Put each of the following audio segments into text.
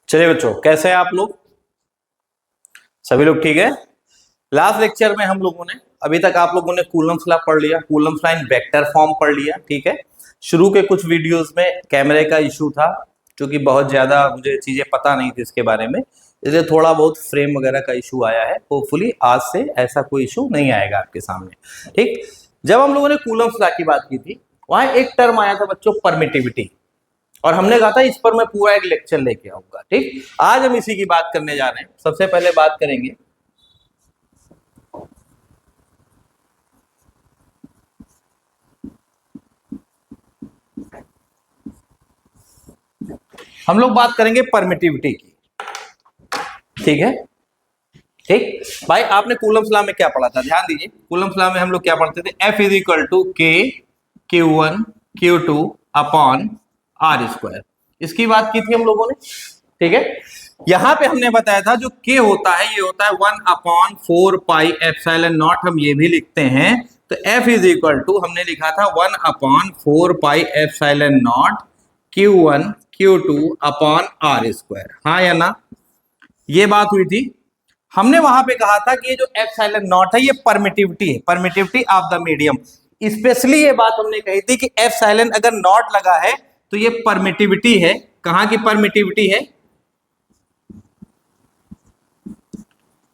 चलिए बच्चों, कैसे हैं आप लोग? सभी लोग ठीक है? लास्ट लेक्चर में हम लोगों ने अभी तक आप लोगों ने कूलम्स लॉ पढ़ लिया, Coulomb's law in vector form पढ़ लिया, ठीक है। शुरू के कुछ वीडियोस में कैमरे का इशू था, क्योंकि बहुत ज्यादा मुझे चीजें पता नहीं थी इसके बारे में, इसलिए थोड़ा बहुत फ्रेम वगैरह का इशू आया है। होपफुली आज से ऐसा कोई इशू नहीं आएगा आपके सामने, ठीक। जब हम लोगों ने कूलम्स लॉ की बात की थी, वहां एक टर्म आया था बच्चों, परमिटिविटी, और हमने कहा था इस पर मैं पूरा एक लेक्चर लेके आऊंगा, ठीक। आज हम इसी की बात करने जा रहे हैं। सबसे पहले बात करेंगे हम लोग बात करेंगे परमिटिविटी की, ठीक है। ठीक भाई, आपने कूलम्स लॉ में क्या पढ़ा था? ध्यान दीजिए, कूलम्स लॉ में हम लोग क्या पढ़ते थे? F इज इक्वल टू के Q1 Q2 upon R square. इसकी बात की थी हम लोगों ने, ठीक है। यहां पे हमने बताया था जो K होता है ये होता है 1 अपॉन 4 पाई एप्सिलॉन नॉट। हम ये भी लिखते हैं, तो F इज इक्वल टू हमने लिखा था 1 upon 4 pi epsilon naught Q1 Q2 upon R square. हाँ या ना? ये बात हुई थी। हमने वहां पे कहा था कि ये जो एप्सिलॉन नॉट है ये परमिटिविटी है, permittivity of the medium. Specially ये बात हमने कही थी कि एप्सिलॉन अगर नॉट लगा है तो ये परमिटिविटी है। कहां की परमिटिविटी है?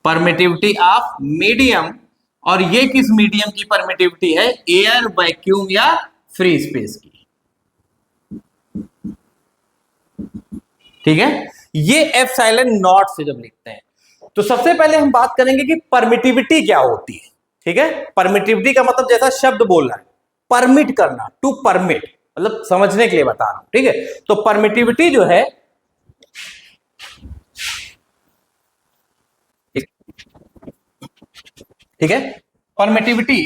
Permittivity of medium. और ये किस मीडियम की परमिटिविटी है? एयर, वैक्यूम या फ्री स्पेस की, ठीक है। ये एप्सिलॉन नॉट से जब लिखते हैं तो सबसे पहले हम बात करेंगे कि परमिटिविटी क्या होती है, ठीक है। परमिटिविटी का मतलब जैसा शब्द बोल रहा है, परमिट करना, टू परमिट, मतलब समझने के लिए बता रहा हूं, ठीक है। तो परमिटिविटी जो है, ठीक है, permittivity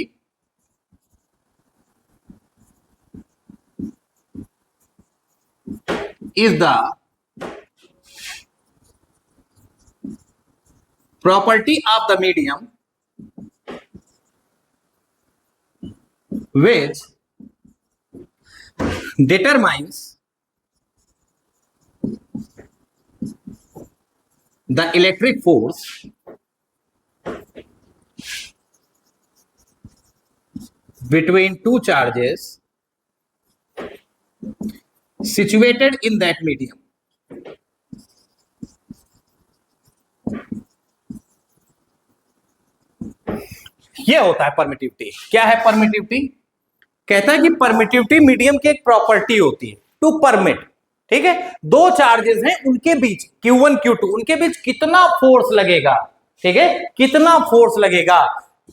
is the property of the medium which determines the electric force between two charges situated in that medium। ये होता है परमिटिविटी। क्या है परमिटिविटी? कहता है कि परमिटिविटी मीडियम की एक प्रॉपर्टी होती है, टू परमिट, ठीक है। दो चार्जेस हैं, उनके बीच Q1 Q2, उनके बीच कितना फोर्स लगेगा, ठीक है, कितना फोर्स लगेगा,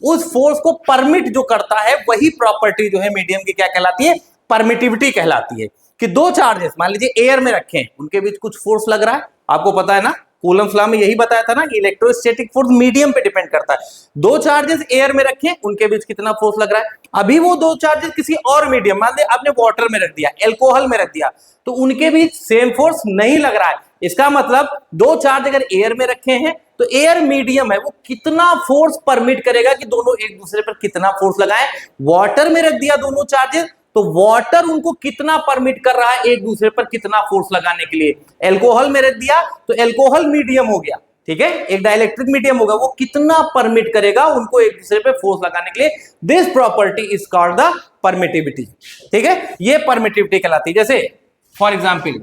उस फोर्स को परमिट जो करता है वही प्रॉपर्टी जो है मीडियम की क्या कहलाती है? परमिटिविटी कहलाती है। कि दो चार्जेस मान लीजिए एयर में रखे हैं, उनके बीच कुछ फोर्स लग रहा है, आपको पता है ना, कूलम्स लॉ में यही बताया था ना कि इलेक्ट्रोस्टैटिक फोर्स मीडियम पे डिपेंड करता है। दो चार्जेस एयर में रखे, उनके बीच कितना फोर्स लग रहा है। अभी वो दो चार्जेस किसी और मीडियम, मान लीजिए आपने वाटर में रख दिया, एल्कोहल में रख दिया, तो उनके बीच सेम फोर्स नहीं लग रहा है। इसका मतलब दो चार्ज अगर एयर में रखे हैं तो एयर मीडियम है, वो कितना फोर्स परमिट करेगा कि दोनों एक दूसरे पर कितना फोर्स लगाए। वाटर में रख दिया दोनों चार्जेस, तो वाटर उनको कितना परमिट कर रहा है एक दूसरे पर कितना फोर्स लगाने के लिए। एल्कोहल में रख दिया तो एल्कोहल मीडियम हो गया, ठीक है, एक डाइलेक्ट्रिक मीडियम होगा, वो कितना परमिट करेगा उनको एक दूसरे पे फोर्स लगाने के लिए। This property is called the permittivity, ठीक है। ये परमिटिविटी कहलाती है। जैसे फॉर एग्जाम्पल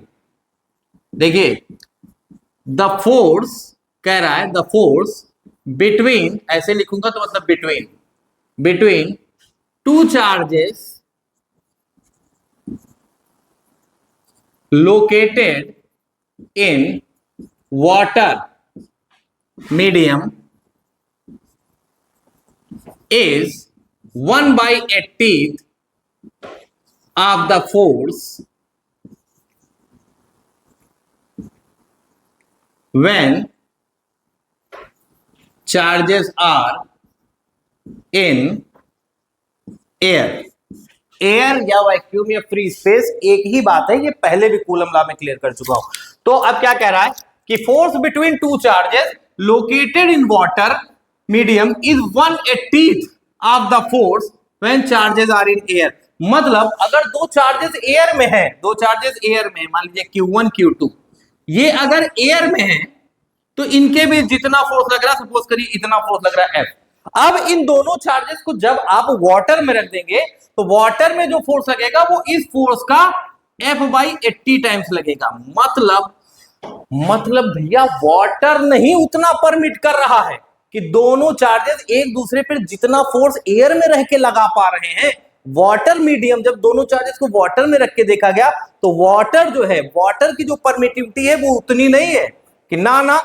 देखिए, द फोर्स कह रहा है, द फोर्स बिटवीन, ऐसे लिखूंगा तो मतलब between two charges located in water medium is 1/80th of the force when charges are in air। Air या वैक्यूम या फ्री स्पेस एक ही बात है, ये पहले भी कूलम लॉ में क्लियर कर चुका हूं। तो अब क्या कह रहा है कि force between two charges located in water medium is 1/80th of the force when charges are in air. मतलब अगर दो चार्जेस एयर में है, दो चार्जेस एयर में, मान लीजिए Q1 Q2, ये अगर एयर में है तो इनके भी जितना फोर्स लग रहा है, सपोज करिए इतना फोर्स लग रहा है F। अब इन दोनों चार्जेस को जब आप वाटर में रख देंगे तो वाटर में जो फोर्स लगेगा वो इस फोर्स का F/80 टाइम्स लगेगा। मतलब भैया वाटर नहीं उतना परमिट कर रहा है कि दोनों चार्जेस एक दूसरे पर जितना फोर्स एयर में रह के लगा पा रहे हैं, वाटर मीडियम जब दोनों चार्जेस को वाटर में रख के देखा गया तो वाटर जो है, वाटर की जो परमिटिविटी है वो उतनी नहीं है कि ना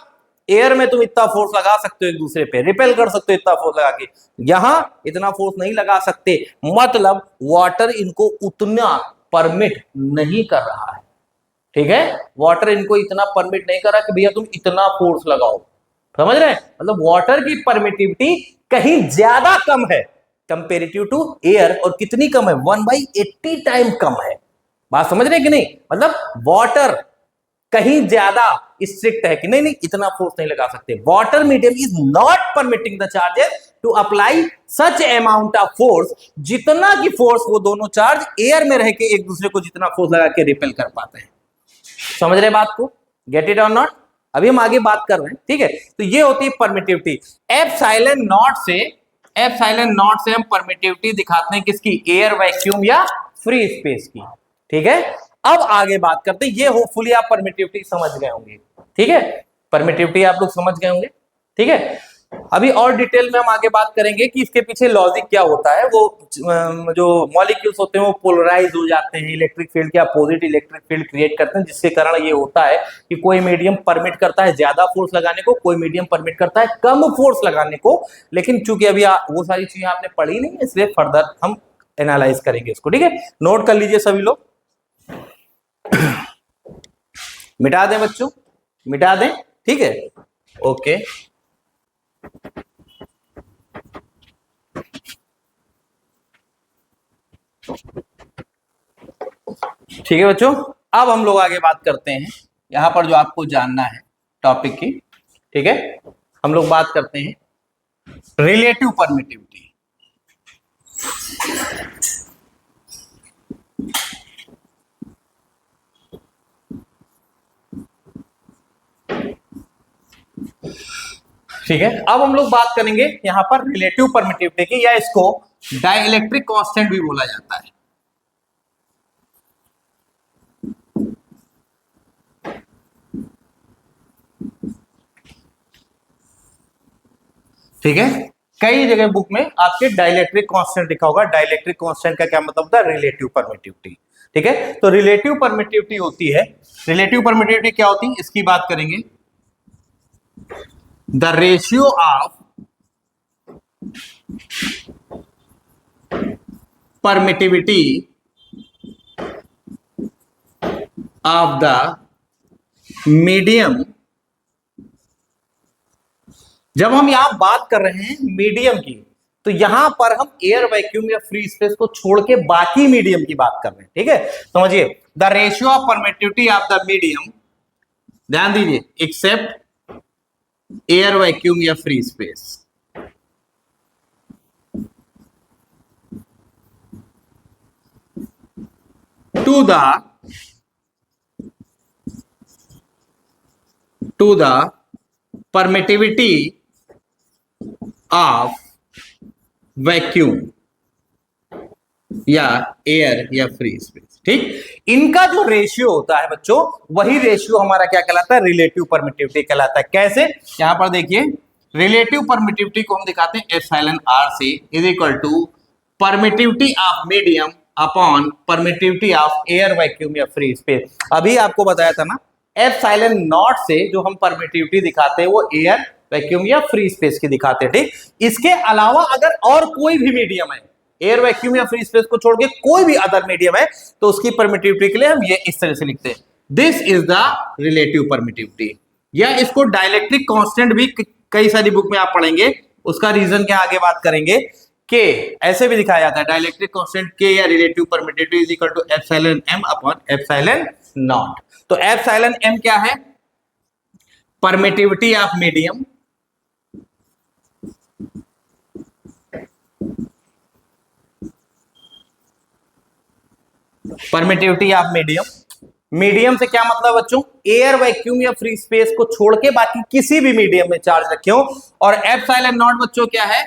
एयर में तुम इतना फोर्स लगा सकते हो, एक दूसरे पे रिपेल कर सकते हो इतना फोर्स लगा के, यहां इतना फोर्स नहीं लगा सकते। मतलब वाटर इनको उतना परमिट नहीं कर रहा है, ठीक है। वाटर इनको इतना परमिट नहीं कर रहा कि भैया तुम इतना फोर्स लगाओ, समझ रहे हैं। मतलब वाटर की परमिटिविटी कहीं ज्यादा कम है कंपेरेटिव टू एयर, और कितनी कम है, 1/80 टाइम कम है। बात समझ रहे हैं कि नहीं। मतलब वाटर कहीं ज्यादा स्ट्रिक्ट है कि नहीं इतना फोर्स नहीं लगा सकते। Water medium is not permitting the charges to apply such amount of force, जितना की फोर्स वो दोनों चार्ज एयर में रह के एक दूसरे को जितना फोर्स लगा के रिपेल कर पाते हैं। समझ रहे बात को, गेट इट और नॉट। अभी हम आगे बात कर रहे हैं, ठीक है। तो ये होती है परमिटिविटी। एप्सिलॉन नॉट से हम परमिटिविटी दिखाते हैं किसकी, एयर, वैक्यूम या फ्री स्पेस की, ठीक है। अब आगे बात करते हैं, ये होपफुली आप परमिटिविटी समझ गए होंगे, ठीक है। परमिटिविटी आप लोग समझ गए होंगे, ठीक है। अभी और डिटेल में हम आगे बात करेंगे कि इसके पीछे लॉजिक क्या होता है। वो जो मॉलिक्यूल्स होते हैं वो पोलराइज हो जाते हैं, इलेक्ट्रिक फील्ड के अपोजिट इलेक्ट्रिक फील्ड क्रिएट करते हैं, जिसके कारण ये होता है कि कोई मीडियम परमिट करता है ज्यादा फोर्स लगाने को, कोई मीडियम परमिट करता है कम फोर्स लगाने को। लेकिन चूंकि अभी वो सारी चीजें आपने पढ़ी नहीं है, इसलिए फर्दर हम एनालाइज करेंगे इसको, ठीक है। नोट कर लीजिए सभी लोग। मिटा दें बच्चों, मिटा दें, ठीक है, ओके। ठीक है बच्चों, अब हम लोग आगे बात करते हैं यहां पर जो आपको जानना है टॉपिक की, ठीक है। हम लोग बात करते हैं रिलेटिव परमिटिविटी। ठीक है, अब हम लोग बात करेंगे यहां पर रिलेटिव परमिटिविटी की, या इसको डाइलेक्ट्रिक कांस्टेंट भी बोला जाता है। ठीक है, कई जगह बुक में आपके डाइलेक्ट्रिक कांस्टेंट लिखा होगा। डाइलेक्ट्रिक कांस्टेंट का क्या मतलब होता है, रिलेटिव परमिटिविटी, ठीक है। तो रिलेटिव परमिटिविटी होती है, रिलेटिव परमिटिविटी क्या होती है इसकी बात करेंगे। The ratio of permittivity of the medium. जब हम यहां बात कर रहे हैं मीडियम की, तो यहां पर हम एयर, वैक्यूम या फ्री स्पेस को छोड़ के बाकी मीडियम की बात कर रहे हैं, ठीक है। समझिए, the ratio of permittivity of the medium, ध्यान दीजिए, एक्सेप्ट एयर, वैक्यूम या free space, to the permittivity of vacuum या एयर या फ्री स्पेस, ठीक। इनका जो रेशियो होता है बच्चों, वही रेशियो हमारा क्या कहलाता है, रिलेटिव परमिटिविटी कहलाता है। कैसे, यहां पर देखिए, रिलेटिव परमिटिविटी को हम दिखाते हैं एप्सिलॉन आर से is equal to permittivity of medium upon permittivity of air, vacuum या फ्री स्पेस। अभी आपको बताया था ना, एप्सिलॉन नॉट से जो हम परमिटिविटी दिखाते हैं वो एयर, वैक्यूम या फ्री स्पेस की दिखाते हैं, ठीक। इसके अलावा अगर और कोई भी मीडियम है, एयर, वैक्यूम या फ्री स्पेस को छोड़ के कोई भी अदर मीडियम है, तो उसकी परमिटिविटी के लिए हम ये इस तरह से लिखते हैं, this is the relative permittivity. या इसको डाइलेक्ट्रिक कांस्टेंट भी कई सारी बुक में आप पढ़ेंगे, उसका रीजन क्या आगे बात करेंगे, के ऐसे भी दिखाया जाता है, डाइलेक्ट्रिक कांस्टेंट के या relative permittivity is equal to epsilon M upon epsilon naught. तो एप्सिलॉन एम क्या है, permittivity of medium, permittivity of medium, medium से क्या मतलब बच्चों, एयर, वैक्यूम या फ्री स्पेस को छोड़ के बाकी किसी भी मीडियम में चार्ज रखे हो। और एप्सिलॉन नॉट बच्चों क्या है,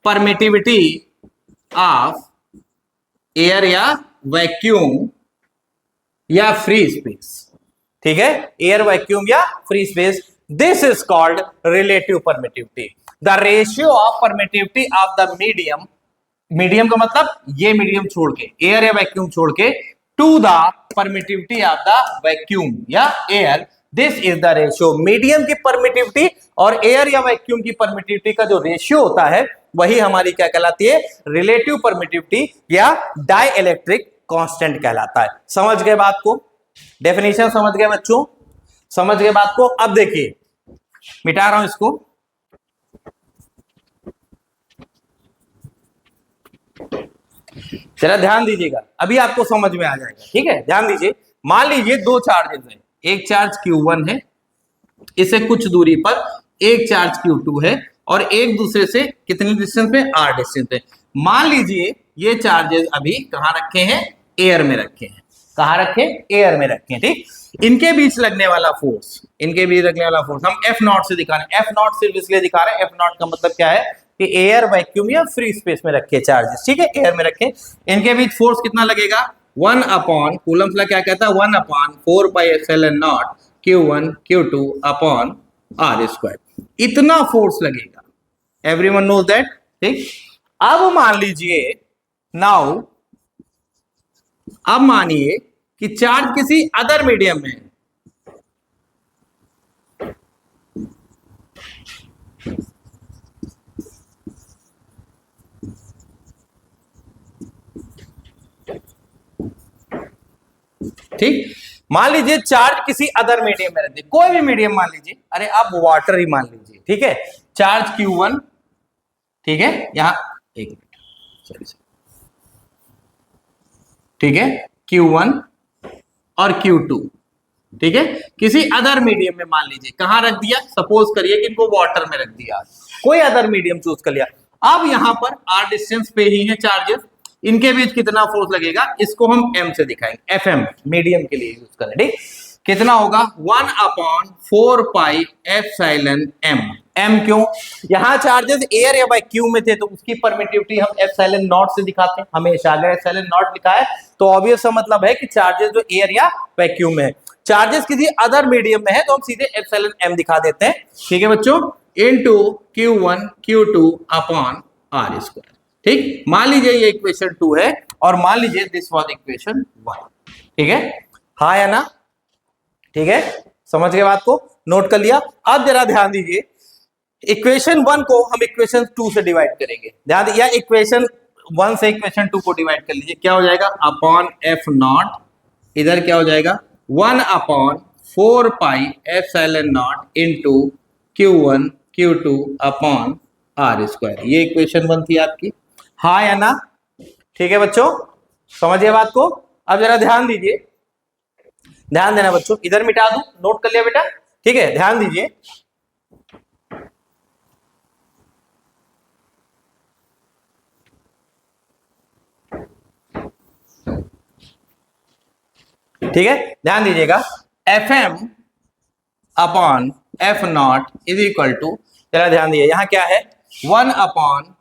परमिटिविटी ऑफ एयर या वैक्यूम या फ्री स्पेस, ठीक है, एयर, वैक्यूम या free space. This is called relative permittivity, the ratio of permittivity of the medium, medium का मतलब ये मीडियम छोड़ के, एयर या वैक्यूम छोड़ के, to the permittivity of the vacuum या air, this is the ratio. Medium की परमिटिविटी और एयर या वैक्यूम की परमिटिविटी का जो रेशियो होता है वही हमारी क्या कहलाती है, रिलेटिव परमिटिविटी या डाइइलेक्ट्रिक कांस्टेंट कहलाता है। समझ गए बात को, डेफिनेशन समझ गए बच्चों, समझ गए बात को। अब देखिए मिटा रहा हूं इसको, जरा ध्यान दीजिएगा, अभी आपको समझ में आ जाएगा, ठीक है, ध्यान दीजिए। मान लीजिए दो चार्जेस हैं, एक चार्ज Q1 है, इसे कुछ दूरी पर एक चार्ज Q2 है, और एक दूसरे से कितनी डिस्टेंस पे, R डिस्टेंस पे। मान लीजिए ये चार्जेस अभी कहां रखे हैं, एयर में रखे हैं, कहां रखे, एयर में रखे हैं, ठीक। इनके बीच लगने वाला फोर्स, इनके बीच लगने वाला फोर्स हम F0 से दिखा रहे हैं। F0 सिर्फ इसलिए दिखा रहे हैं, F0 का मतलब क्या है कि एयर, वैक्यूम या फ्री स्पेस में रखे चार्जेस, ठीक है, एयर में रखे। इनके बीच फोर्स कितना लगेगा, 1 अपॉन, कूलम्स लॉ क्या कहता है, 1 upon 4 pi epsilon naught Q1 Q2 upon R square, इतना फोर्स लगेगा। एवरीवन नोज दैट, ठीक। अब मान लीजिए, नाउ अब मानिए कि चार्ज किसी अदर मीडियम में है, ठीक। मान लीजिए चार्ज किसी अदर मीडियम में रहती है, कोई भी मीडियम मान लीजिए, अरे आप वाटर ही मान लीजिए, ठीक है। चार्ज Q1, ठीक है, यहां एक मिनट, ठीक है, Q1 और Q2, ठीक है, किसी अदर मीडियम में मान लीजिए, कहां रख दिया, सपोज करिए कि इनको वाटर में रख दिया, कोई अदर मीडियम चूज कर लिया। अब यहां पर R डिस्टेंस पे ही है चार्जेस, इनके बीच कितना फोर्स लगेगा, इसको हम M से दिखाएंगे, FM मीडियम के लिए यूज करें, ठीक। कितना होगा, 1 upon 4 pi epsilon M। M क्यों, यहां चार्जेस एयर या वैक्यूम में थे तो उसकी परमिटिविटी हम एप्सिलॉन नॉट से दिखाते हैं हमेशा। अगर एप्सिलॉन नॉट लिखा है तो ऑब्वियस सा मतलब है कि चार्जेस जो एयर या वैक्यूम में है। चार्जेस किसी अदर मीडियम में है तो हम सीधे एप्सिलॉन M दिखा देते हैं, ठीक है बच्चों, into Q1 Q2 upon R square, ठीक। मान लीजिए ये इक्वेशन 2 है और मान लीजिए दिस वाज इक्वेशन 1, ठीक है, हाँ या ना, ठीक है, समझ गए बात को, नोट कर लिया। अब जरा ध्यान दीजिए, इक्वेशन 1 को हम इक्वेशन 2 से डिवाइड करेंगे, ध्यान या इक्वेशन 1 से इक्वेशन 2 को डिवाइड कर लीजिए, क्या हो जाएगा, अपॉन F0, इधर क्या हो जाएगा, 1 upon 4 pi epsilon naught into Q1 Q2 upon R square. ये इक्वेशन 1 थी आपकी, हाँ या ना, ठीक है बच्चों, समझिए बात को। अब जरा ध्यान दीजिए, ध्यान देना बच्चों, इधर मिटा दूं, नोट कर लिया बेटा, ठीक है, ध्यान दीजिए। ठीक है, ध्यान दीजिएगा, Fm upon F0 is equal to, जरा ध्यान दीजिए, यहां क्या है, 1 upon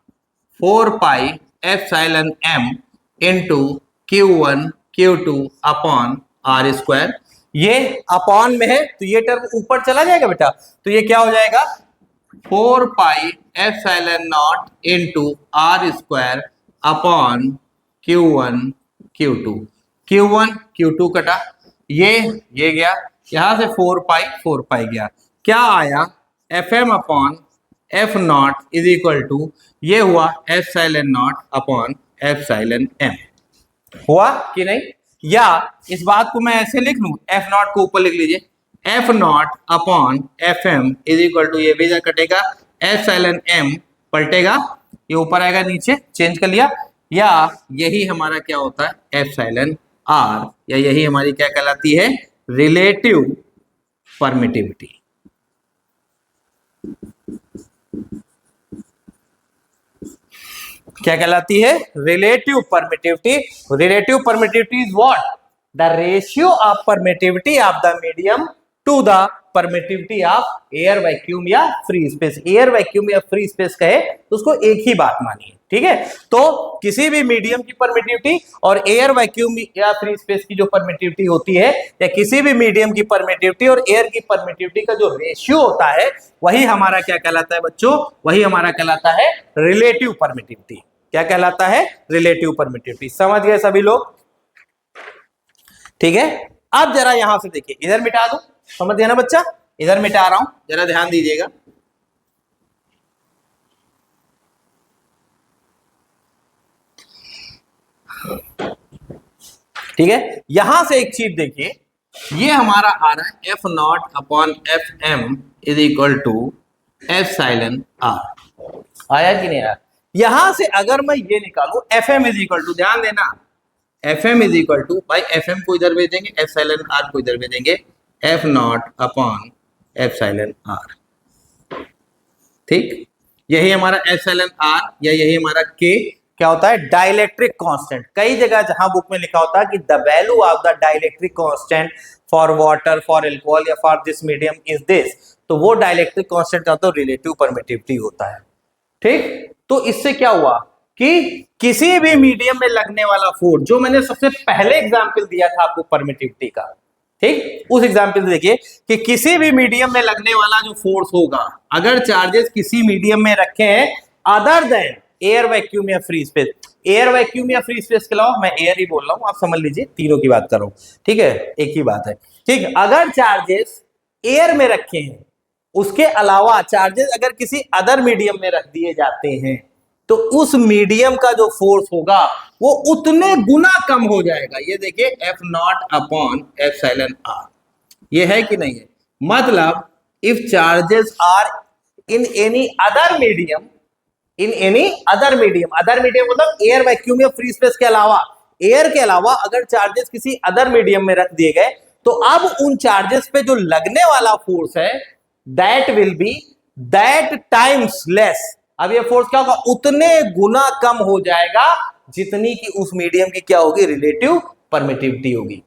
4 pi epsilon M into Q1 Q2 upon R square. ये अपॉन में है तो ये टर्म ऊपर चला जाएगा बेटा, तो ये क्या हो जाएगा, 4 pi epsilon not into R square upon Q1 Q2, Q1 Q2 कटा, ये गया, यहां से 4 पाई गया, क्या आया, Fm upon F0 is equal to, ये हुआ epsilon naught upon epsilon M, हुआ कि नहीं। या इस बात को मैं ऐसे लिख लूं, F0 को ऊपर लिख लीजिए, F0 upon Fm is equal to, ये भी कटेगा, एप्सिलॉन M पलटेगा, ये ऊपर आएगा, नीचे चेंज कर लिया, या यही हमारा क्या होता है, एप्सिलॉन R, या यही हमारी क्या कहलाती है, रिलेटिव परमिटिविटी। क्या कहलाती है, relative permittivity. Relative permittivity is what, the ratio of permittivity of the medium to the permittivity of air vacuum या फ्री स्पेस। एयर वैक्यूम या फ्री स्पेस कहे तो उसको एक ही बात मानिए, ठीक है। तो किसी भी मीडियम की परमिटिविटी और एयर वैक्यूम या फ्री स्पेस की जो परमिटिविटी होती है, या किसी भी मीडियम की परमिटिविटी और एयर की परमिटिविटी का जो रेशियो होता है, वही हमारा क्या कहलाता है बच्चों? वही हमारा कहलाता है रिलेटिव परमिटिविटी। क्या कहलाता है? Relative permittivity. समझ गए सभी लोग? ठीक है। अब जरा यहां से देखिए, इधर मिटा दो, समझ गया ना बच्चा? इधर मिटा रहा हूं, जरा ध्यान दीजिएगा। ठीक है, यहां से एक चीज देखिए, ये हमारा आ रहा है F naught upon F M is equal to epsilon R. आया कि नहीं आया? यहां से अगर मैं ये निकालू F M is equal to, ध्यान देना, F M is equal to, भाई एफ एम को इधर भेजेंगे, एफ साइलन आर को इधर भेजेंगे, F naught upon epsilon R. ठीक, यही हमारा एफ साइलन आर या यही हमारा के क्या होता है? Dielectric constant. कई जगह जहां बुक में लिखा होता है कि the value of the dielectric constant for water, for alcohol या for this medium is this, तो वो डाइलेक्ट्रिक कांस्टेंट का तो रिलेटिव परमिटिविटी होता है। ठीक, तो इससे क्या हुआ कि किसी भी मीडियम में लगने वाला फोर्स, जो मैंने सबसे पहले एग्जांपल दिया था आपको परमिटिविटी का, ठीक, उस एग्जांपल से देखिए कि किसी भी मीडियम में लगने वाला जो फोर्स होगा, अगर चार्जेस किसी मीडियम में रखे हैं अदर देन एयर वैक्यूम या फ्री स्पेस, एयर वैक्यूम या फ्री स्पेस के अलावा, मैं एयर ही बोल रहा हूं, आप समझ लीजिए, तीनों की बात कर रहा हूं, ठीक है, एक ही बात है। ठीक, अगर चार्जेस एयर में रखे हैं, उसके अलावा चार्जेस अगर किसी अदर मीडियम में रख दिए जाते हैं, तो उस मीडियम का जो फोर्स होगा वो उतने गुना कम हो जाएगा। ये देखिए F naught upon epsilon R, ये है कि नहीं है? मतलब if charges are in any other medium, in any other medium, other medium मतलब एयर वैक्यूम या फ्री स्पेस के अलावा, एयर के अलावा अगर चार्जेस किसी अदर मीडियम में रख दिए गए, तो अब उन चार्जेस पे जो लगने वाला फोर्स है that will be that times less. अब ये फोर्स क्या होगा? उतने गुना कम हो जाएगा जितनी कि उस मीडियम की क्या होगी? रिलेटिव परमिटिविटी होगी।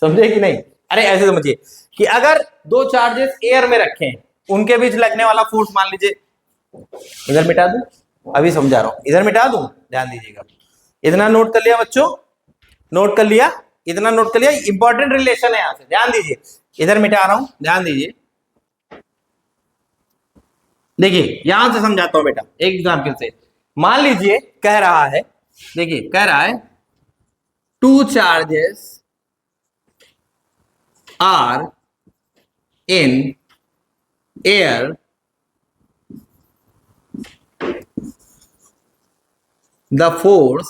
समझे कि नहीं? अरे ऐसे समझिए कि अगर दो चार्जेस एयर में रखे हैं, उनके बीच लगने वाला फोर्स मान लीजिए, इधर मिटा दूं, अभी समझा रहा हूं, इधर मिटा दूं, ध्यान दीजिएगा। इतना नोट कर लिया बच्चों? नोट कर लिया? इतना नोट कर लिया? इंपॉर्टेंट रिलेशन है यहां से, ध्यान दीजिए। इधर मिटा रहा हूं, ध्यान दीजिए। देखिए यहां से समझाता हूं बेटा, एक एग्जाम्पल से। मान लीजिए कह रहा है, देखिए कह रहा है two charges are in air the force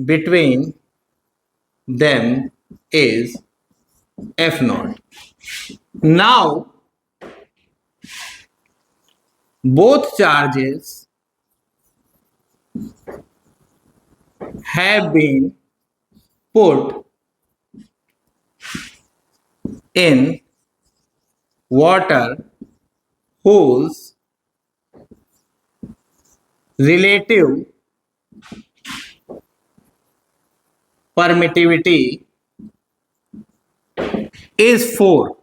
between them is F naught. Now both charges have been put in water whose relative permittivity is 4.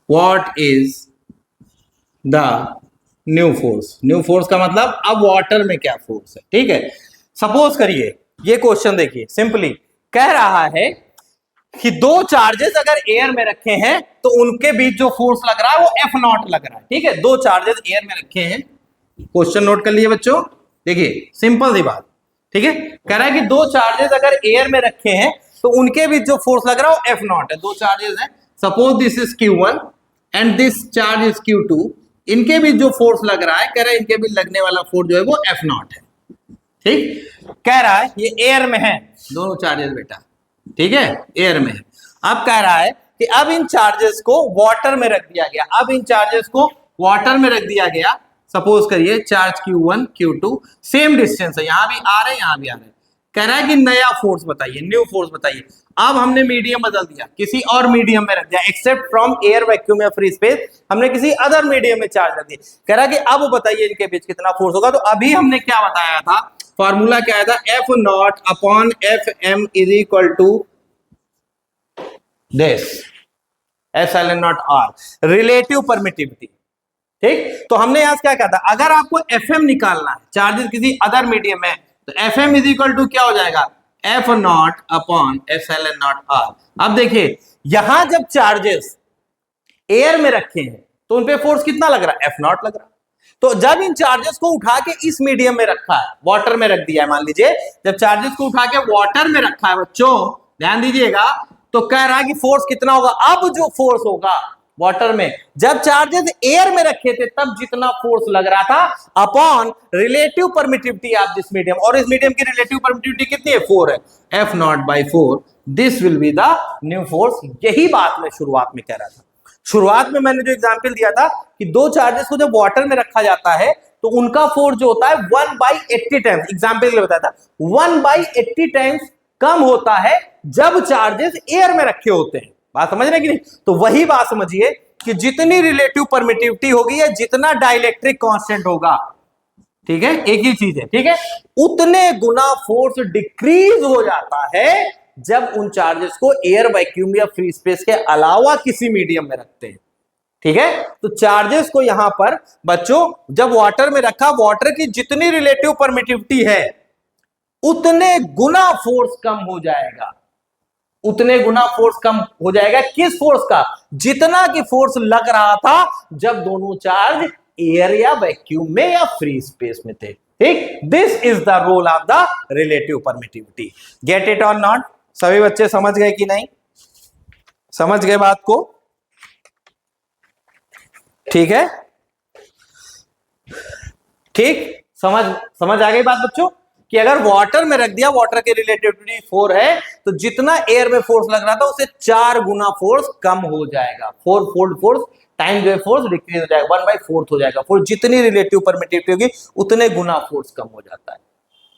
What is the new force? New force का मतलब अब water में क्या force है? ठीक है, suppose करिए ये क्वेश्चन देखिए, सिंपली कह रहा है कि दो चार्जेस अगर एयर में रखे हैं तो उनके बीच जो फोर्स लग रहा है वो एफ नॉट लग रहा है। ठीक है, दो चार्जेस एयर में रखे हैं, क्वेश्चन नोट कर लिए बच्चों। देखिए सिंपल सी बात, ठीक है, कह रहा है कि दो चार्जेस अगर एयर में रखे हैं तो उनके बीच जो फोर्स लग रहा है वो एफ नॉट है। दो चार्जेस हैं, suppose this is Q1 and this charge is Q2, इनके बीच जो फोर्स लग रहा है, कह रहा है इनके बीच लगने वाला फोर्स जो है वो एफ नॉट है। ठीक, कह रहा है ये एयर में है दोनों चार्जेस बेटा, ठीक है, एयर में है। अब कह रहा है कि अब इन चार्जेस को वाटर में रख दिया गया, अब इन चार्जेस को वाटर में रख दिया गया। सपोज करिए charge Q1 Q2 same distance है, यहां भी आ रहे हैं यहां भी आ रहे हैं। कह रहा है कि नया फोर्स बताइए, न्यू फोर्स बताइए। अब हमने मीडियम बदल दिया, किसी और मीडियम में रख दिया, एक्सेप्ट फ्रॉम एयर वैक्यूम या फ्री स्पेस हमने किसी अदर मीडियम में चार्ज रख दिया। कह रहा है कि अब बताइए इनके बीच कितना फोर्स होगा। तो अभी हमने क्या बताया था? फॉर्मूला क्या आया था, F naught upon F M is equal to this epsilon naught R, relative permittivity. ठीक, तो हमने यहां क्या कहा था, अगर आपको एफ एम निकालना है, चार्जेस किसी अदर मीडियम में, तो F M is equal to क्या हो जाएगा, F naught upon epsilon naught R. अब देखिए यहां जब चार्जेस एयर में रखे हैं तो उनपे फोर्स कितना लग रहा है, एफ नॉट लग रहा है। तो जब इन चार्जेस को उठा के इस मीडियम में रखा है, वाटर में रख दिया है, मान लीजिए जब चार्जेस को उठा के वाटर में रखा है बच्चों, ध्यान दीजिएगा, तो कह रहा है कि फोर्स कितना होगा, अब जो फोर्स होगा वाटर में, जब चार्जेस एयर में रखे थे तब जितना फोर्स लग रहा था, upon relative permittivity of this medium, और इस मीडियम की रिलेटिव परमिटिविटी कितनी है, 4 है, F not by 4, this will be the new force. यही बात मैं शुरुआत में कह रहा था। शुरुआत में मैंने जो एग्जांपल दिया था कि दो चार्जेस को जब वाटर में रखा जाता है तो उनका फोर्स जो होता है 1/80 टाइम्स, एग्जांपल के लिए बताया था, 1/80 टाइम्स कम होता है जब चार्जेस एयर में रखे होते हैं। बात समझ रहे कि नहीं? तो वही बात समझिए कि जितनी रिलेटिव परमिटिविटी होगी या जितना डाइलेक्ट्रिक कांस्टेंट होगा, ठीक है, एक ही चीज है, ठीक है, उतने गुना फोर्स डिक्रीज हो जाता है जब उन चार्जेस को एयर, वैक्यूम या फ्री स्पेस के अलावा किसी मीडियम में रखते हैं। ठीक है, तो चार्जेस को यहां पर बच्चों जब वाटर में रखा, वाटर की जितनी रिलेटिव परमिटिविटी है उतने गुना फोर्स कम हो जाएगा, उतने गुना फोर्स कम हो जाएगा। किस फोर्स का, जितना की फोर्स लग रहा था जब दोनों चार्ज एयर या वैक्यूम में या फ्री स्पेस में थे। ठीक, this is the role of the relative permittivity. Get it or not? सभी बच्चे समझ गए कि नहीं? समझ गए बात को? ठीक है, ठीक, समझ आ गई बात बच्चों कि अगर वाटर में रख दिया, वाटर के रिलेटिविटी 4 है, तो जितना एयर में फोर्स लग रहा था उससे 4 गुना फोर्स कम हो जाएगा, 4 फोल्ड फोर्स टाइम जो है फोर्स डिक्रीज हो जाएगा, 1/4 हो जाएगा। फोर्स जितनी रिलेटिव परमिटिविटी होगी उतने गुना फोर्स कम हो जाता है।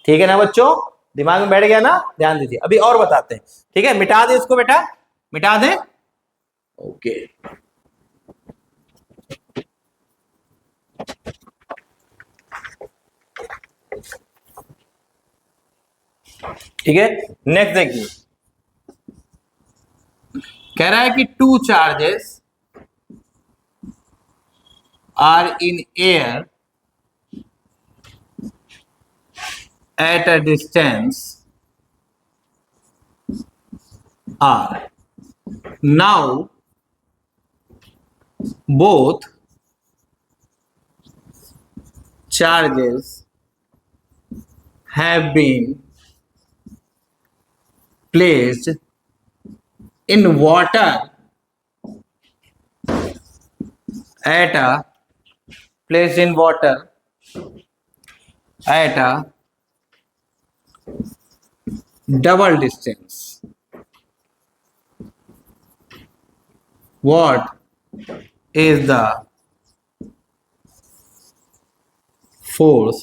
ठीक है ना बच्चों, दिमाग में बैठ गया ना? ध्यान दीजिए, अभी और बताते हैं। ठीक है, मिटा दे इसको बेटा, मिटा दे। ओके, ठीक है, नेक्स्ट देखिए, कह रहा है कि 2 charges are in air at a distance r. Now both charges have been placed in water at a double distance. What is the force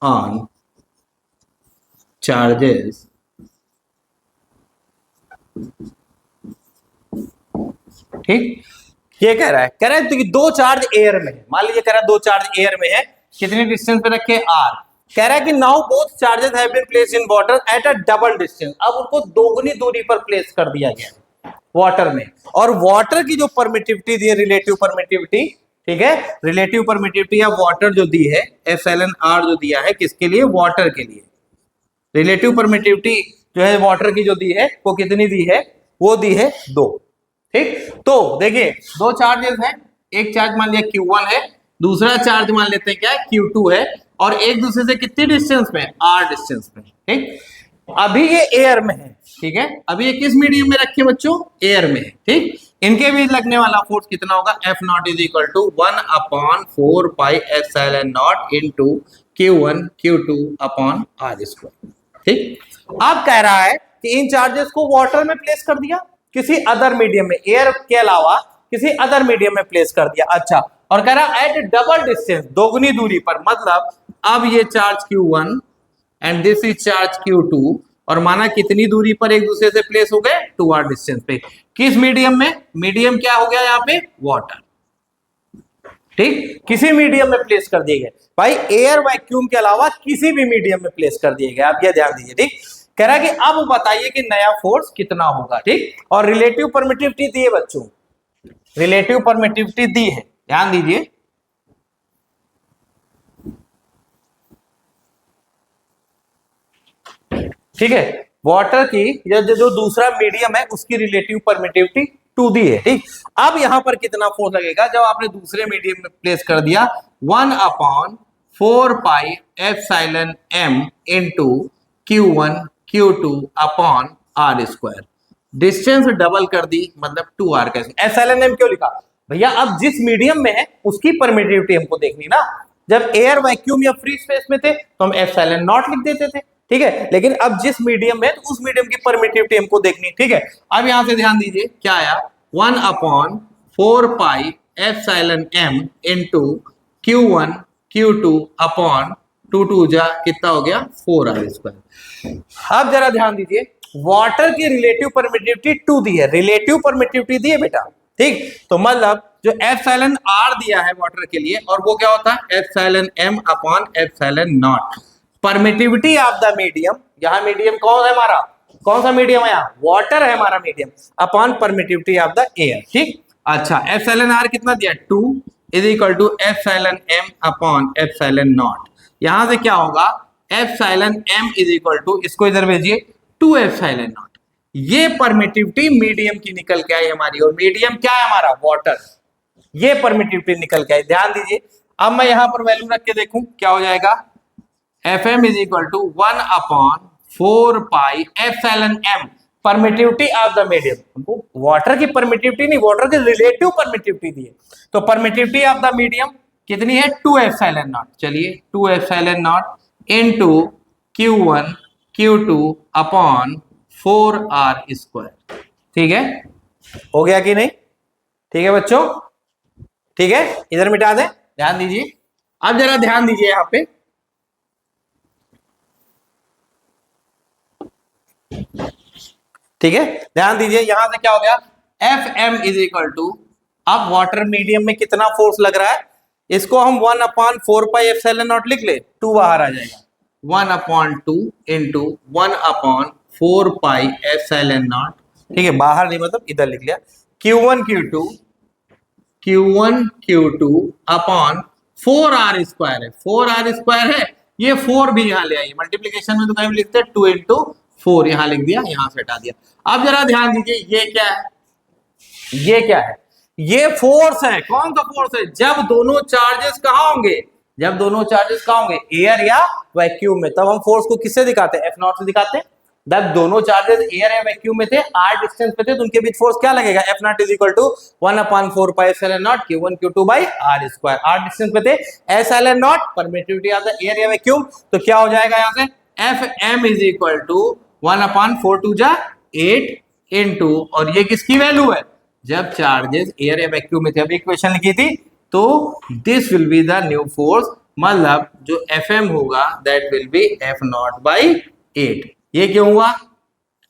on charges ठीक, ये कह रहा है तो कि दो चार्ज एयर में है, मान लीजिए कह रहा है दो चार्ज एयर में है, कितनी डिस्टेंस पे रखे, आर। कह रहा है कि now both charges have been placed in water at a double distance, अब उनको दोगुनी दूरी पर प्लेस कर दिया गया वाटर में, और वाटर की जो परमिटिविटी दी है, रिलेटिव परमिटिविटी, ठीक है, रिलेटिव परमिटिविटी या वाटर जो दी है, एप्सिलॉन आर जो दिया है, किसके लिए, वाटर के लिए। रिलेटिव परमिटिविटी जो है वाटर की जो दी है वो कितनी दी है, वो दी है 2। ठीक, तो देखिए दो चार्जेस हैं, एक चार्ज मान लिया Q1 है, दूसरा चार्ज मान लेते हैं क्या है, Q2 है, और एक दूसरे से कितनी डिस्टेंस में, r डिस्टेंस में। ठीक, अभी ये एयर में है, ठीक है, अभी ये किस मीडियम में रखे बच्चों, एयर में है। ठीक, इनके बीच लगने वाला फोर्स कितना होगा, F naught is equal to 1/4 pi epsilon naught into Q1 Q2 upon r square. ठीक, अब कह रहा है कि इन चार्जेस को वाटर में प्लेस कर दिया, किसी अदर मीडियम में, एयर के अलावा किसी अदर मीडियम में प्लेस कर दिया। अच्छा, और कह रहा है एट डबल डिस्टेंस, दोगुनी दूरी पर, मतलब अब ये charge Q1 and this is charge Q2, और माना कितनी दूरी पर एक दूसरे से प्लेस हो गए, 2r डिस्टेंस पे। किस मीडियम में, मीडियम क्या हो गया यहाँ पे, वाटर। ठीक, किसी मीडियम में प्लेस कर दिए गए भाई, एयर वैक्यूम के अलावा किसी भी मीडियम में प्लेस कर दिए गए, आप ये ध्यान दीजिए। ठीक, कह रहा है कि अब बताइए कि नया फोर्स कितना होगा। ठीक, और रिलेटिव परमिटिविटी दी है बच्चों, रिलेटिव परमिटिविटी दी है, ध्यान दीजिए। ठीक है, वाटर की जो दूसरा मीडियम है उसकी रिलेटिव परमिटिविटी 2 दी है। ठीक, अब यहां पर कितना फोर्स लगेगा जब आपने दूसरे मीडियम में प्लेस कर दिया, 1/4 pi epsilon m into Q1 Q2 upon R square. Distance double कर दी मतलब 2r। कैसे एप्सिलॉन m क्यों लिखा भैया, अब जिस मीडियम में है उसकी परमिटिविटी हमको देखनी ना। जब एयर वैक्यूम या फ्री स्पेस में थे तो हम एप्सिलॉन नॉट लिख देते थे, ठीक है, लेकिन अब जिस मीडियम में तो उस मीडियम की परमिटिविटी हमको देखनी। ठीक है, अब यहां से ध्यान दीजिए क्या आया, 1/4 pi epsilon m into Q1 Q2 upon 2 जा कितना हो गया 4r स्क्वायर। अब जरा ध्यान दीजिए, वाटर की रिलेटिव परमिटिविटी 2 दी है, रिलेटिव परमिटिविटी दी है बेटा। ठीक, तो मतलब जो एप्सिलॉन r दिया है वाटर के लिए, और वो क्या होता है epsilon m upon epsilon naught. Permittivity of the medium, यहां मीडियम कौन है हमारा, कौन सा मीडियम है यहाँ, वाटर है हमारा medium, upon permittivity of the air. ठीक, अच्छा एप्सिलॉन r कितना दिया 2 is equal to epsilon m upon epsilon not. यहां से क्या होगा, epsilon m is equal to, इसको इधर भेजिए, 2 एप्सिलॉन नॉट। ये परमिटिविटी मीडियम की निकल के आई हमारी, और मीडियम क्या है हमारा वाटर, ये परमिटिविटी निकल के आई। ध्यान दीजिए, अब मैं यहां पर वैल्यू रख के देखूं क्या हो जाएगा, Fm is equal to 1/4 pi epsilon m, permittivity of the medium. हमको वाटर की परमिटिविटी नहीं, वाटर की रिलेटिव परमिटिविटी दी है, तो परमिटिविटी ऑफ द मीडियम कितनी है 2 एप्सिलॉन नॉट। चलिए 2 epsilon naught into Q1 Q2 upon 4r square. ठीक है, हो गया कि नहीं, ठीक है बच्चों, ठीक है, इधर मिटा दें, ध्यान दीजिए। अब जरा ध्यान दीजिए यहां पे, ठीक है, ध्यान दीजिए यहां से क्या हो गया, Fm इज इक्वल टू, अब वाटर मीडियम में कितना फोर्स लग रहा है, इसको हम 1/4 पाई एप्सिलॉन नॉट लिख ले, 2 बाहर आ जाएगा, 1/2 इंटू 1/4 पाई एप्सिलॉन नॉट। ठीक है, बाहर नहीं मतलब इधर लिख लिया, Q1 Q2 upon 4r square है, 4r स्क्वायर है, ये 4 भी यहां ले आइए, मल्टीप्लीकेशन में तो कहीं लिखते हैं 2 इंटू 4, यहां लिख दिया, यहां से हटा दिया। अब जरा ध्यान दीजिए, ये क्या है, ये क्या है, ये फोर्स है, कौन सा फोर्स है, जब दोनों चार्जेस कहां होंगे, जब दोनों चार्जेस कहां होंगे एयर या वैक्यूम में, तब हम फोर्स को किससे दिखाते हैं, F0 से दिखाते हैं। जब दोनों चार्जेस एयर या वैक्यूम में थे, r डिस्टेंस पे थे, तो उनके बीच फोर्स क्या लगेगा, F0 is equal to 1/4 pi epsilon naught Q1 Q2 by r square. r distance पे थे, epsilon naught permittivity of the air या वैक्यूम, तो क्या हो जाएगा यहां से Fm इज इक्वल टू 1/4 2 जा 8 इंटू, और ये किसकी वैल्यू है, जब चार्जेस एयर या वैक्यूम में थे, अभी इक्वेशन लिखी थी, तो this will be the new force, मतलब जो Fm होगा that will be F0 by 8। ये क्यों हुआ,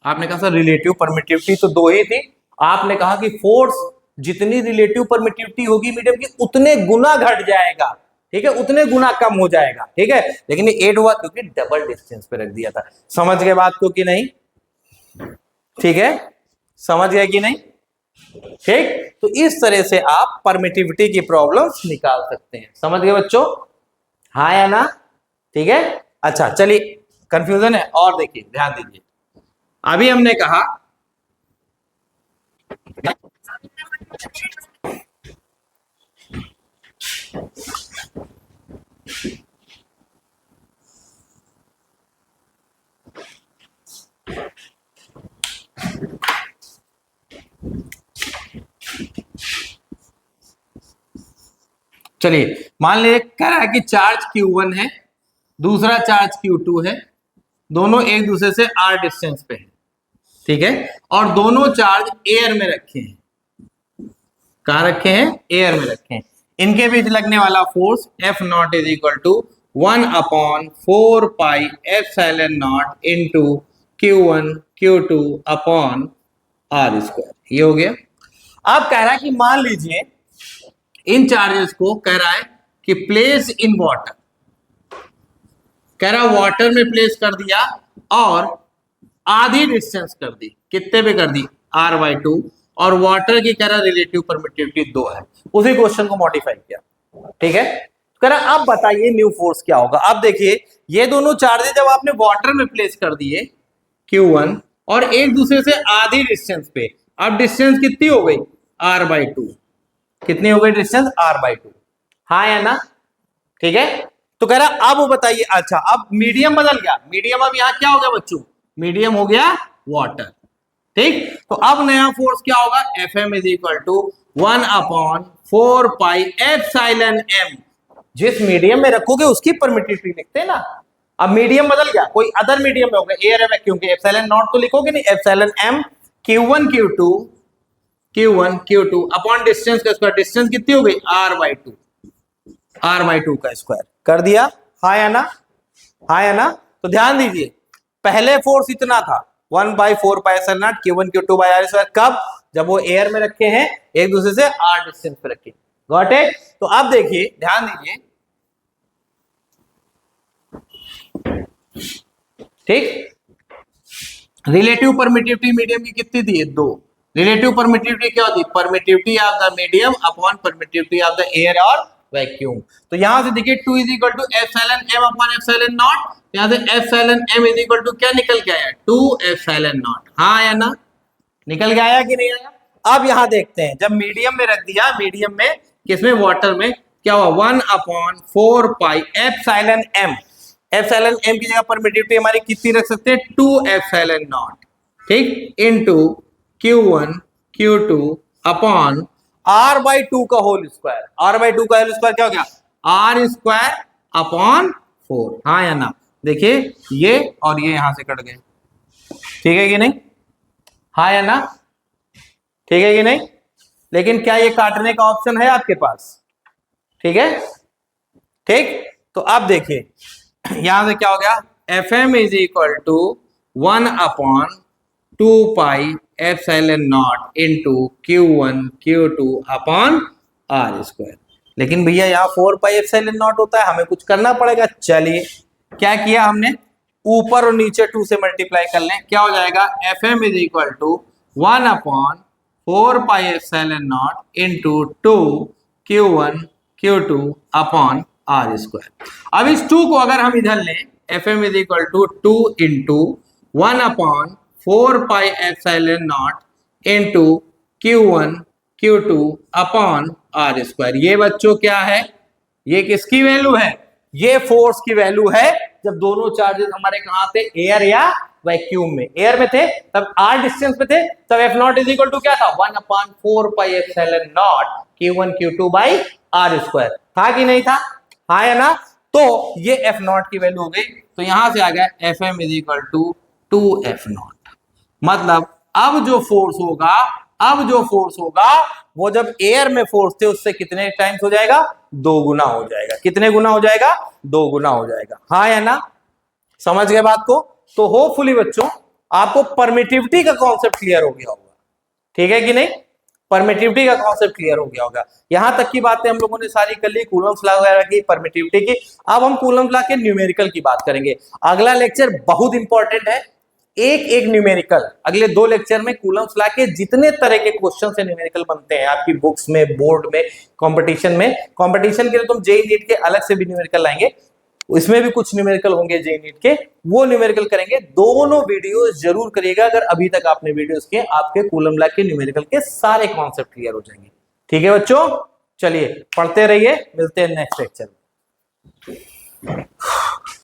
आपने कहा सर रिलेटिव परमिटिविटी तो 2 ही थी, आपने कहा कि फोर्स जितनी रिलेटिव परमिटिविटी होगी मीडियम की उतने गुना घट जाएगा, ठीक है, उतने गुना कम हो जाएगा, ठीक है, लेकिन ये 8 हुआ क्योंकि डबल डिस्टेंस पे रख दिया था। समझ गए बात को कि नहीं, ठीक है, समझ गए कि नहीं, ठीक, तो इस तरह से आप परमिटिविटी की प्रॉब्लम्स निकाल सकते हैं। समझ गए बच्चों, हाँ या ना, ठीक है, अच्छा चलिए, कंफ्यूजन है और देखिए ध्यान दीजिए, अभी हमने कहा चलिए मान लीजिए कह रहा है कि चार्ज Q1 है, दूसरा चार्ज Q2 है, दोनों एक दूसरे से r डिस्टेंस पे है, ठीक है, और दोनों चार्ज एयर में रखे हैं, कहां रखे हैं, एयर में रखे हैं, इनके बीच लगने वाला force F0 is equal to 1/4 pi epsilon not into Q1 Q2 upon r square. ये हो गया। अब कह रहा है कि मान लीजिए इन चार्जेस को कह रहा है कि प्लेस इन वाटर, कह रहा वाटर में प्लेस कर दिया और आधी डिस्टेंस कर दी, कितने पे कर दी r/2, और वाटर की कह रहा रिलेटिव परमिटिविटी 2 है। उसी क्वेश्चन को मॉडिफाई किया, ठीक है। कह रहा अब बताइए न्यू फोर्स क्या होगा। अब देखिए ये दोनों चार्जेस जब आपने वाटर में प्लेस कर दिए Q1 और एक दूसरे से आधी डिस्टेंस पे, अब डिस्टेंस कितनी हो गई r/2, कितनी हो गई डिस्टेंस r/2, हाँ या ना, ठीक है। तो कह रहा अब वो बताइए, अच्छा अब मीडियम बदल गया, मीडियम अब यहाँ क्या हो गया बच्चों, मीडियम हो गया वाटर, ठीक। तो अब नया फोर्स क्या होगा, Fm is equal to 1/4πε_m, जिस मीडियम में रखोगे उसकी परमिटिविटी लिखते हैं ना। अब मीडियम बदल गया, कोई अदर मीडियम में होगा, एयर है वैक्यूम के, एप्सिलॉन नॉट तो लिखोगे नहीं, epsilon m Q1 Q2 upon distance का स्क्वायर, डिस्टेंस कितनी हो गई r/2 का स्क्वायर कर दिया, हाँ या ना, हाँ या ना। तो ध्यान दीजिए पहले फोर्स इतना था 1/4πε0 Q1 Q2/r², कब, जब वो एयर में रखे हैं एक दूसरे से r डिस्टेंस पे रखे, गॉट इट। तो अब देखिए ध्यान दीजिए, ठीक, रिलेटिव परमिटिविटी मीडियम की कितनी थी, 2। रिलेटिव परमिटिविटी क्या होती है, permittivity of the medium upon permittivity of the air और वैक्यूम। तो यहां से देखिए 2 is equal to epsilon m upon epsilon not, यहां से epsilon m is equal to क्या निकल के आया 2 एप्सिलॉन नॉट, हाँ या ना, निकल के आया कि नहीं आया। अब यहां देखते हैं जब मीडियम में रख दिया, मीडियम में किसमें, वाटर में, क्या हुआ 1/4π एप्सिलॉन m, एप्सिलॉन m की जगह परमिटिविटी हमारी कितनी रख सकते हैं 2 एप्सिलॉन नॉट, ठीक, into Q1 Q2 upon r/2 का होल स्क्वायर, r/2 का होल स्क्वायर क्या हो गया r² अपॉन 4, हाँ या ना। देखिए ये और ये यहां से कट गए, ठीक है कि नहीं, हाँ या ना, ठीक है कि नहीं। लेकिन क्या ये काटने का ऑप्शन है आपके पास, ठीक है, ठीक। तो अब देखिए यहां से क्या हो गया, Fm is equal to 1/2πε0 into Q1 Q2 upon r²। लेकिन भैया यहाँ 4πε0 होता है, हमें कुछ करना पड़ेगा। चलिए क्या किया हमने, ऊपर और नीचे 2 से मल्टीप्लाई कर लें, क्या हो जाएगा Fm is equal to 1/4πε0 into 2 Q1 Q2 upon r²। अब इस 2 को अगर हम इधर लें, Fm is equal to 2 into 1/4πε0 into Q1 Q2 upon r²। ये बच्चों क्या है, ये किसकी वैल्यू है, ये फोर्स की वैल्यू है जब दोनों चार्जेस हमारे कहां थे, एयर या वैक्यूम में। एयर में थे तब r डिस्टेंस पे थे, तब F0 इज इक्वल टू क्या था 1/4πε0 Q1 Q2/r², था कि नहीं था, हाँ या ना। तो ये F0 की वैल्यू हो गई, तो यहां से आ गया Fm is equal to 2F0। मतलब अब जो फोर्स होगा वो जब एयर में फोर्स थे उससे कितने टाइम्स हो जाएगा, 2 गुना हो जाएगा। कितने गुना हो जाएगा, 2 गुना हो जाएगा, हाँ या ना, समझ गए बात को। तो होपफुली बच्चों आपको परमिटिविटी का कॉन्सेप्ट क्लियर हो गया होगा, ठीक है कि नहीं, परमिटिविटी का कॉन्सेप्ट क्लियर हो गया होगा। यहां तक की बातें हम लोगों ने सारी कर ली, कूलम्स लॉ वगैरह की, परमिटिविटी की। अब हम कूलम्स लॉ के न्यूमेरिकल की बात करेंगे। अगला लेक्चर बहुत इंपॉर्टेंट है, एक न्यूमेरिकल, अगले 2 लेक्चर में कूलम्स लॉ के जितने तरह के क्वेश्चन से न्यूमेरिकल बनते हैं आपकी बुक्स में, बोर्ड में, कंपटीशन में। कंपटीशन के लिए तुम जेईई नीट के अलग से भी न्यूमेरिकल लाएंगे, इसमें भी कुछ न्यूमेरिकल होंगे जेईई नीट के, वो न्यूमेरिकल करेंगे। दोनों वीडियोस जरूर करिएगा, अगर अभी तक आपने वीडियोस किए, आपके कूलम लॉ के न्यूमेरिकल के सारे कॉन्सेप्ट क्लियर हो जाएंगे, ठीक है बच्चों। चलिए पढ़ते रहिए, मिलते हैं नेक्स्ट लेक्चर में।